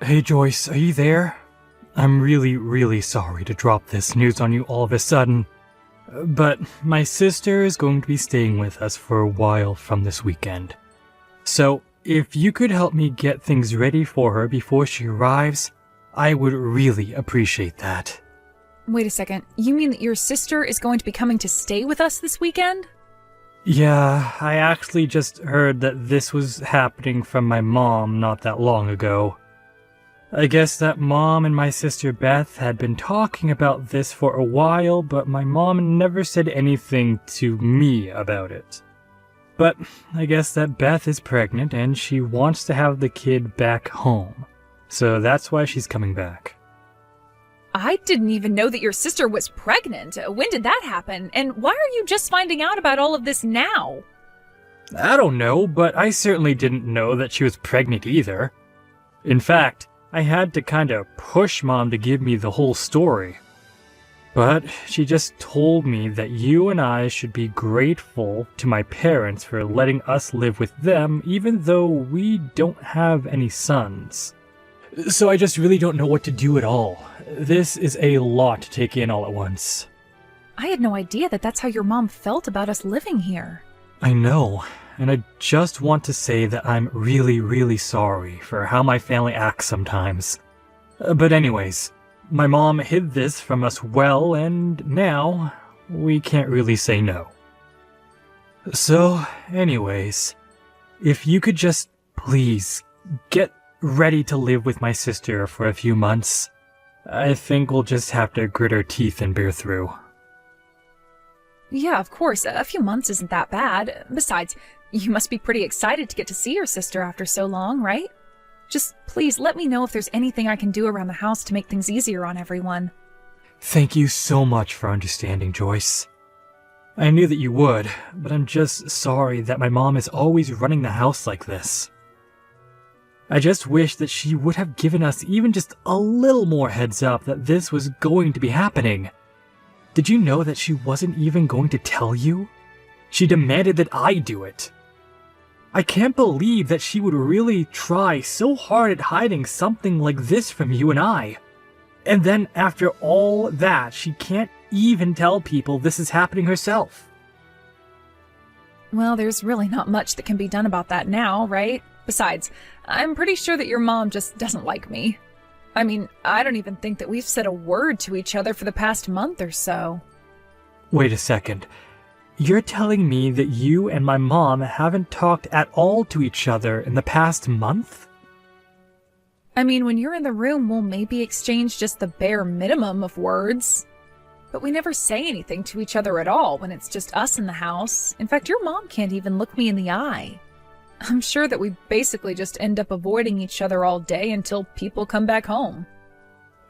Hey Joyce, are you there? I'm really sorry to drop this news on you all of a sudden, but my sister is going to be staying with us for a while from this weekend. So, if you could help me get things ready for her before she arrives, I would really appreciate that. Wait a second, you mean that your sister is going to be coming to stay with us this weekend? Yeah, I actually just heard that this was happening from my mom not that long ago. I guess that Mom and my sister Beth had been talking about this for a while, but my mom never said anything to me about it. But I guess that Beth is pregnant and she wants to have the kid back home. So that's why she's coming back. I didn't even know that your sister was pregnant. When did that happen? And why are you just finding out about all of this now? I don't know, but I certainly didn't know that she was pregnant either. In fact, I had to kind of push Mom to give me the whole story. But she just told me that you and I should be grateful to my parents for letting us live with them even though we don't have any sons. So I just really don't know what to do at all. This is a lot to take in all at once. I had no idea that that's how your mom felt about us living here. I know, and I just want to say that I'm really sorry for how my family acts sometimes. But anyways, my mom hid this from us well, and now we can't really say no. So, anyways, if you could just please get ready to live with my sister for a few months, I think we'll just have to grit our teeth and bear through. Yeah, of course. A few months isn't that bad. Besides, you must be pretty excited to get to see your sister after so long, right? Just please let me know if there's anything I can do around the house to make things easier on everyone. Thank you so much for understanding, Joyce. I knew that you would, but I'm just sorry that my mom is always running the house like this. I just wish that she would have given us even just a little more heads up that this was going to be happening. Did you know that she wasn't even going to tell you? She demanded that I do it. I can't believe that she would really try so hard at hiding something like this from you and I. And then after all that, she can't even tell people this is happening herself. Well, there's really not much that can be done about that now, right? Besides, I'm pretty sure that your mom just doesn't like me. I mean, I don't even think that we've said a word to each other for the past month or so. Wait a second. You're telling me that you and my mom haven't talked at all to each other in the past month? I mean, when you're in the room, we'll maybe exchange just the bare minimum of words. But we never say anything to each other at all when it's just us in the house. In fact, your mom can't even look me in the eye. I'm sure that we basically just end up avoiding each other all day until people come back home.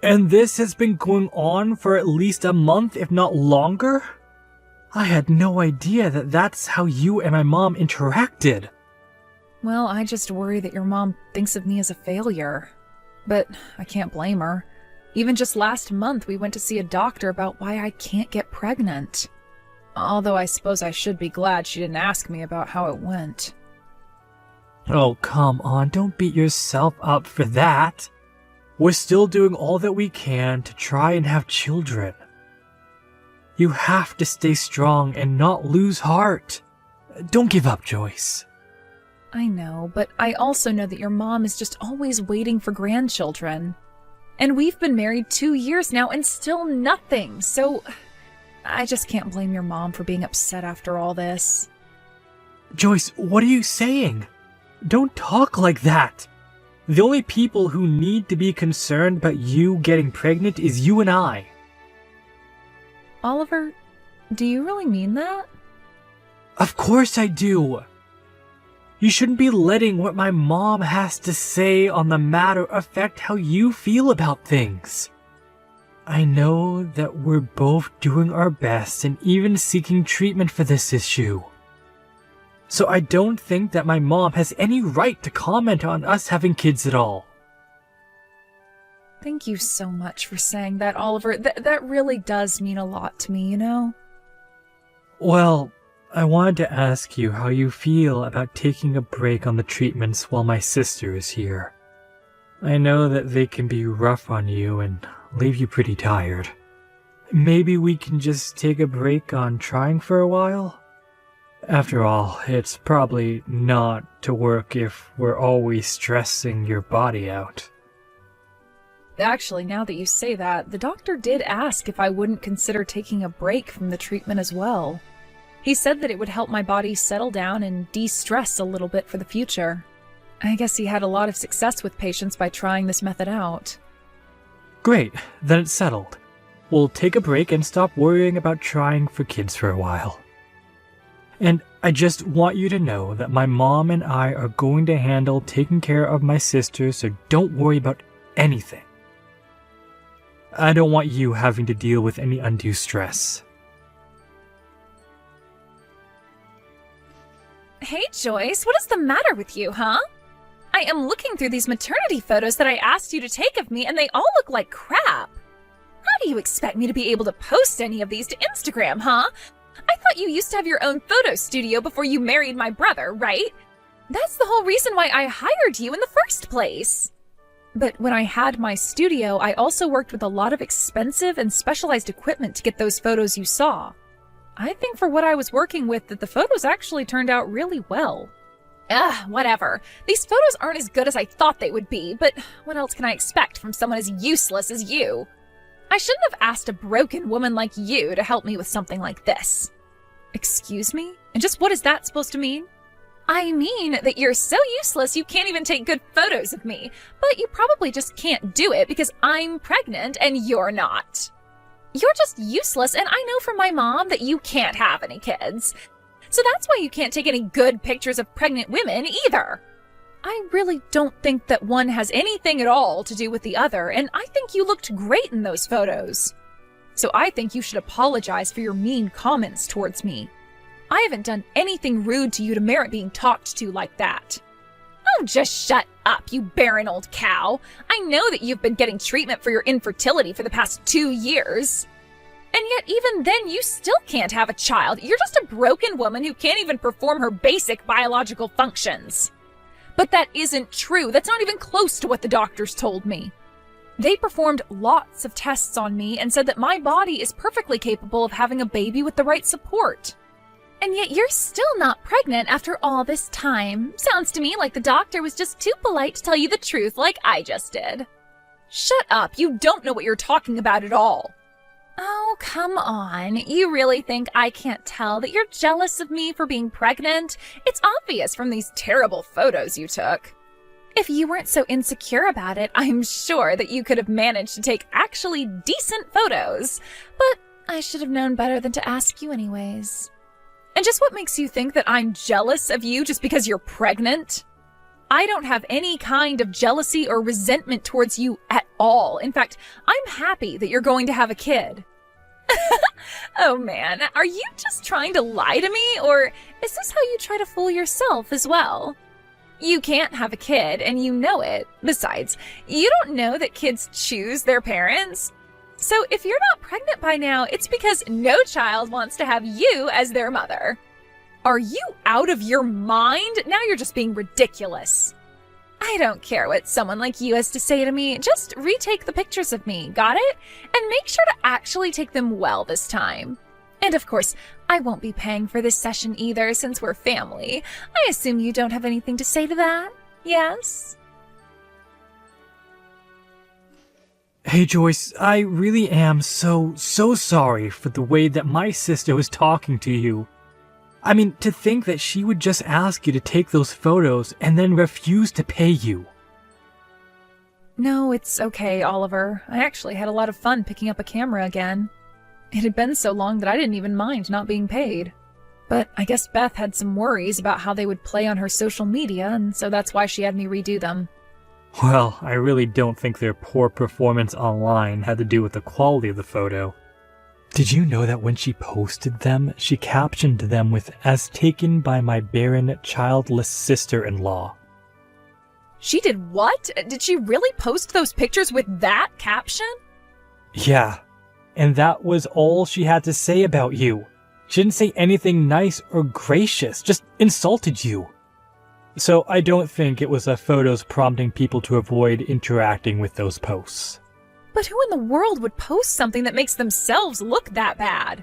And this has been going on for at least a month, if not longer? I had no idea that that's how you and my mom interacted. Well, I just worry that your mom thinks of me as a failure. But I can't blame her. Even just last month, we went to see a doctor about why I can't get pregnant. Although I suppose I should be glad she didn't ask me about how it went. Oh, come on, don't beat yourself up for that. We're still doing all that we can to try and have children. You have to stay strong and not lose heart. Don't give up, Joyce. I know, but I also know that your mom is just always waiting for grandchildren. And we've been married 2 years now and still nothing, so I just can't blame your mom for being upset after all this. Joyce, what are you saying? Don't talk like that. The only people who need to be concerned about you getting pregnant is you and I. Oliver, do you really mean that? Of course I do. You shouldn't be letting what my mom has to say on the matter affect how you feel about things. I know that we're both doing our best and even seeking treatment for this issue. So I don't think that my mom has any right to comment on us having kids at all. Thank you so much for saying that, Oliver. That really does mean a lot to me, you know? Well, I wanted to ask you how you feel about taking a break on the treatments while my sister is here. I know that they can be rough on you and leave you pretty tired. Maybe we can just take a break on trying for a while? After all, it's probably not to work if we're always stressing your body out. Actually, now that you say that, the doctor did ask if I wouldn't consider taking a break from the treatment as well. He said that it would help my body settle down and de-stress a little bit for the future. I guess he had a lot of success with patients by trying this method out. Great, then it's settled. We'll take a break and stop worrying about trying for kids for a while. And I just want you to know that my mom and I are going to handle taking care of my sister, so don't worry about anything. I don't want you having to deal with any undue stress. Hey, Joyce, what is the matter with you, huh? I am looking through these maternity photos that I asked you to take of me, and they all look like crap. How do you expect me to be able to post any of these to Instagram, huh? I thought you used to have your own photo studio before you married my brother, right? That's the whole reason why I hired you in the first place. But when I had my studio, I also worked with a lot of expensive and specialized equipment to get those photos you saw. I think for what I was working with that the photos actually turned out really well. Whatever. These photos aren't as good as I thought they would be, but what else can I expect from someone as useless as you? I shouldn't have asked a broken woman like you to help me with something like this. Excuse me? And just what is that supposed to mean? I mean that you're so useless you can't even take good photos of me, but you probably just can't do it because I'm pregnant and you're not. You're just useless, and I know from my mom that you can't have any kids. So that's why you can't take any good pictures of pregnant women either. I really don't think that one has anything at all to do with the other, and I think you looked great in those photos. So I think you should apologize for your mean comments towards me. I haven't done anything rude to you to merit being talked to like that. Oh, just shut up, you barren old cow. I know that you've been getting treatment for your infertility for the past 2 years. And yet even then you still can't have a child. You're just a broken woman who can't even perform her basic biological functions. But that isn't true. That's not even close to what the doctors told me. They performed lots of tests on me and said that my body is perfectly capable of having a baby with the right support. And yet you're still not pregnant after all this time. Sounds to me like the doctor was just too polite to tell you the truth like I just did. Shut up, you don't know what you're talking about at all. Oh, come on. You really think I can't tell that you're jealous of me for being pregnant? It's obvious from these terrible photos you took. If you weren't so insecure about it, I'm sure that you could have managed to take actually decent photos. But I should have known better than to ask you anyways. And just what makes you think that I'm jealous of you just because you're pregnant? I don't have any kind of jealousy or resentment towards you at all. In fact, I'm happy that you're going to have a kid. Oh man, are you just trying to lie to me, or is this how you try to fool yourself as well? You can't have a kid, and you know it. Besides, you don't know that kids choose their parents. So if you're not pregnant by now, it's because no child wants to have you as their mother. Are you out of your mind? Now you're just being ridiculous. I don't care what someone like you has to say to me. Just retake the pictures of me, got it? And make sure to actually take them well this time. And of course, I won't be paying for this session either since we're family. I assume you don't have anything to say to that, yes? Hey Joyce, I really am so sorry for the way that my sister was talking to you. I mean, to think that she would just ask you to take those photos and then refuse to pay you. No, it's okay, Oliver. I actually had a lot of fun picking up a camera again. It had been so long that I didn't even mind not being paid. But I guess Beth had some worries about how they would play on her social media, and so that's why she had me redo them. Well, I really don't think their poor performance online had to do with the quality of the photo. Did you know that when she posted them, she captioned them with, "As taken by my barren, childless sister-in-law"? She did what? Did she really post those pictures with that caption? Yeah, and that was all she had to say about you. She didn't say anything nice or gracious, just insulted you. So I don't think it was the photos prompting people to avoid interacting with those posts. But who in the world would post something that makes themselves look that bad?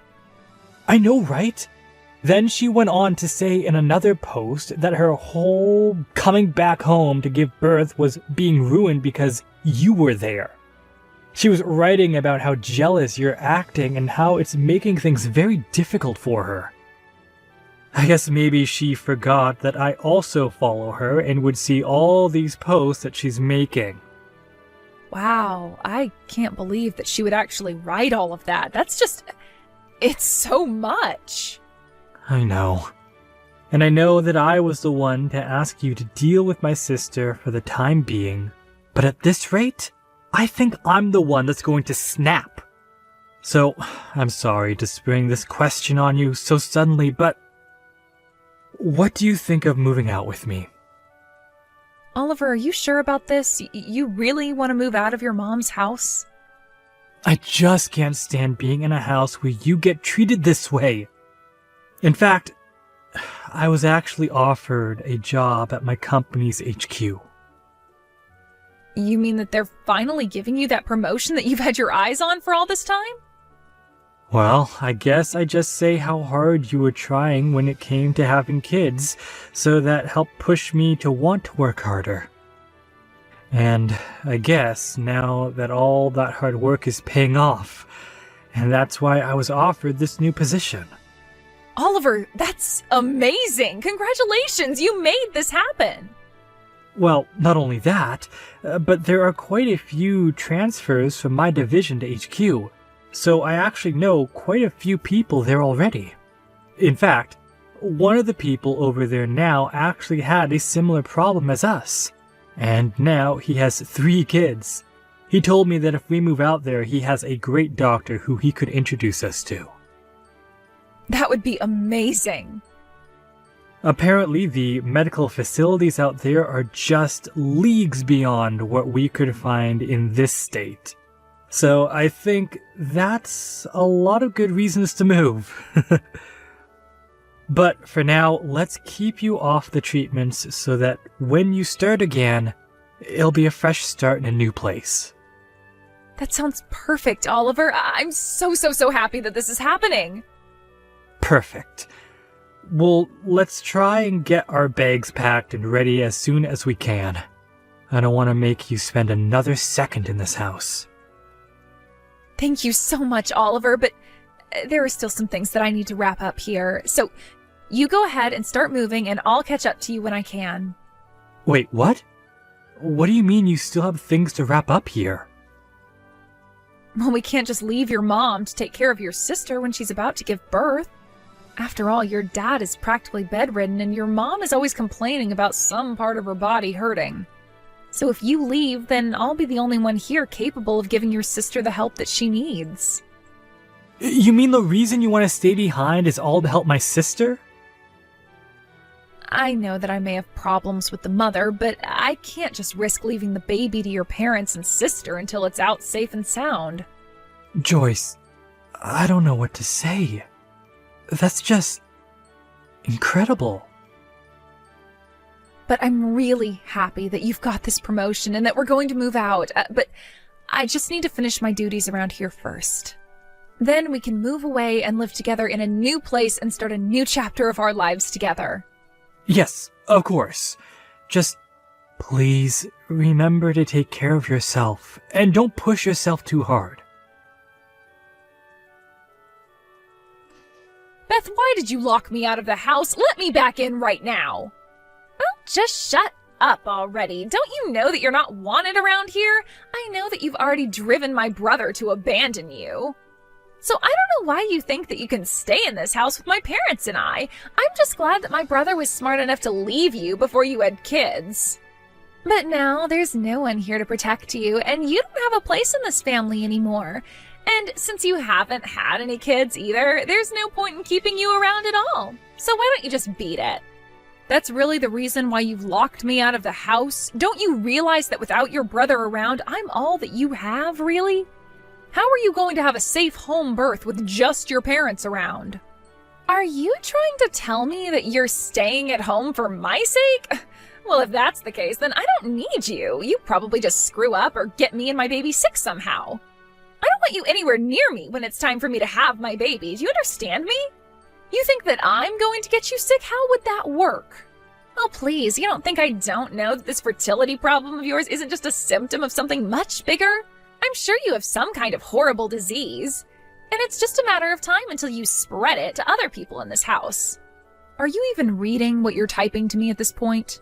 I know, right? Then she went on to say in another post that her whole coming back home to give birth was being ruined because you were there. She was writing about how jealous you're acting and how it's making things very difficult for her. I guess maybe she forgot that I also follow her and would see all these posts that she's making. Wow, I can't believe that she would actually write all of that. It's so much. I know. And I know that I was the one to ask you to deal with my sister for the time being, but at this rate, I think I'm the one that's going to snap. So, I'm sorry to spring this question on you so suddenly, but what do you think of moving out with me? Oliver, are you sure about this? You really want to move out of your mom's house? I just can't stand being in a house where you get treated this way. In fact, I was actually offered a job at my company's HQ. You mean that they're finally giving you that promotion that you've had your eyes on for all this time? Well, I guess I just say how hard you were trying when it came to having kids, so that helped push me to want to work harder. And I guess now that all that hard work is paying off, and that's why I was offered this new position. Oliver, that's amazing! Congratulations, you made this happen! Well, not only that, but there are quite a few transfers from my division to HQ. So I actually know quite a few people there already. In fact, one of the people over there now actually had a similar problem as us. And now he has 3 kids. He told me that if we move out there, he has a great doctor who he could introduce us to. That would be amazing. Apparently, the medical facilities out there are just leagues beyond what we could find in this state. So I think that's a lot of good reasons to move. But for now, let's keep you off the treatments so that when you start again, it'll be a fresh start in a new place. That sounds perfect, Oliver. I'm so happy that this is happening. Perfect. Well, let's try and get our bags packed and ready as soon as we can. I don't want to make you spend another second in this house. Thank you so much, Oliver, but there are still some things that I need to wrap up here. So you go ahead and start moving, and I'll catch up to you when I can. Wait, what? What do you mean you still have things to wrap up here? Well, we can't just leave your mom to take care of your sister when she's about to give birth. After all, your dad is practically bedridden, and your mom is always complaining about some part of her body hurting. So if you leave, then I'll be the only one here capable of giving your sister the help that she needs. You mean the reason you want to stay behind is all to help my sister? I know that I may have problems with the mother, but I can't just risk leaving the baby to your parents and sister until it's out safe and sound. Joyce, I don't know what to say. That's just incredible. But I'm really happy that you've got this promotion and that we're going to move out. But I just need to finish my duties around here first. Then we can move away and live together in a new place and start a new chapter of our lives together. Yes, of course. Just please remember to take care of yourself and don't push yourself too hard. Beth, why did you lock me out of the house? Let me back in right now. Oh, just shut up already. Don't you know that you're not wanted around here? I know that you've already driven my brother to abandon you. So I don't know why you think that you can stay in this house with my parents and I. I'm just glad that my brother was smart enough to leave you before you had kids. But now there's no one here to protect you, and you don't have a place in this family anymore. And since you haven't had any kids either, there's no point in keeping you around at all. So why don't you just beat it? That's really the reason why you've locked me out of the house? Don't you realize that without your brother around, I'm all that you have, really? How are you going to have a safe home birth with just your parents around? Are you trying to tell me that you're staying at home for my sake? Well, if that's the case, then I don't need you. You probably just screw up or get me and my baby sick somehow. I don't want you anywhere near me when it's time for me to have my baby. Do you understand me? You think that I'm going to get you sick? How would that work? Oh, please, you don't think I don't know that this fertility problem of yours isn't just a symptom of something much bigger? I'm sure you have some kind of horrible disease, and it's just a matter of time until you spread it to other people in this house. Are you even reading what you're typing to me at this point?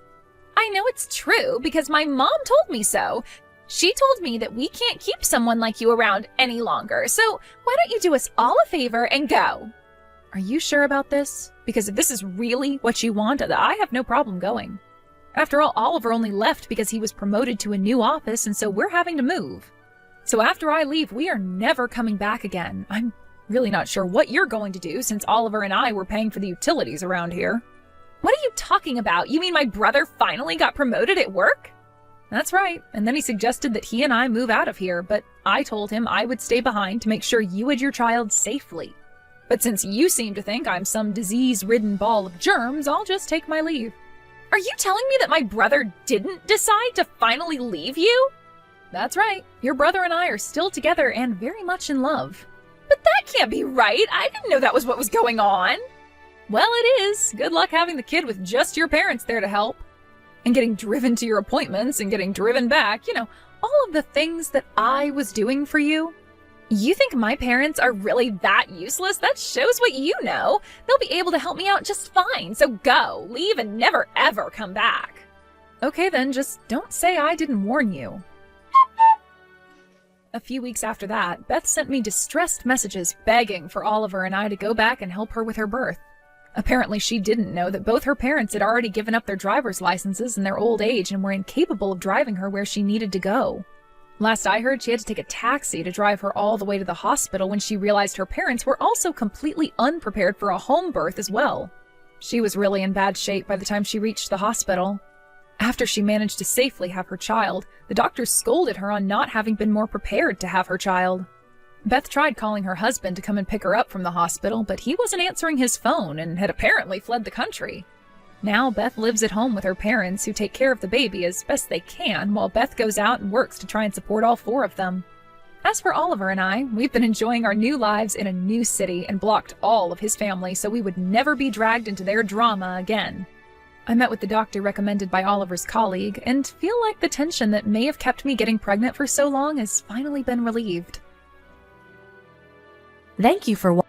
I know it's true because my mom told me so. She told me that we can't keep someone like you around any longer, so why don't you do us all a favor and go? Are you sure about this? Because if this is really what you want, I have no problem going. After all, Oliver only left because he was promoted to a new office, and so we're having to move. So after I leave, we are never coming back again. I'm really not sure what you're going to do since Oliver and I were paying for the utilities around here. What are you talking about? You mean my brother finally got promoted at work? That's right, and then he suggested that he and I move out of here, but I told him I would stay behind to make sure you had your child safely. But since you seem to think I'm some disease-ridden ball of germs, I'll just take my leave. Are you telling me that my brother didn't decide to finally leave you? That's right, your brother and I are still together and very much in love. But that can't be right. I didn't know that was what was going on. Well, it is. Good luck having the kid with just your parents there to help. And getting driven to your appointments and getting driven back. You know, all of the things that I was doing for you. You think my parents are really that useless? That shows what you know. They'll be able to help me out just fine. So go, leave, and never ever come back. Okay then, just don't say I didn't warn you. A few weeks after that, Beth sent me distressed messages begging for Oliver and I to go back and help her with her birth. Apparently she didn't know that both her parents had already given up their driver's licenses in their old age and were incapable of driving her where she needed to go. Last I heard, she had to take a taxi to drive her all the way to the hospital when she realized her parents were also completely unprepared for a home birth as well. She was really in bad shape by the time she reached the hospital. After she managed to safely have her child, the doctors scolded her on not having been more prepared to have her child. Beth tried calling her husband to come and pick her up from the hospital, but he wasn't answering his phone and had apparently fled the country. Now Beth lives at home with her parents, who take care of the baby as best they can, while Beth goes out and works to try and support all four of them. As for Oliver and I, we've been enjoying our new lives in a new city and blocked all of his family so we would never be dragged into their drama again. I met with the doctor recommended by Oliver's colleague and feel like the tension that may have kept me getting pregnant for so long has finally been relieved. Thank you for watching.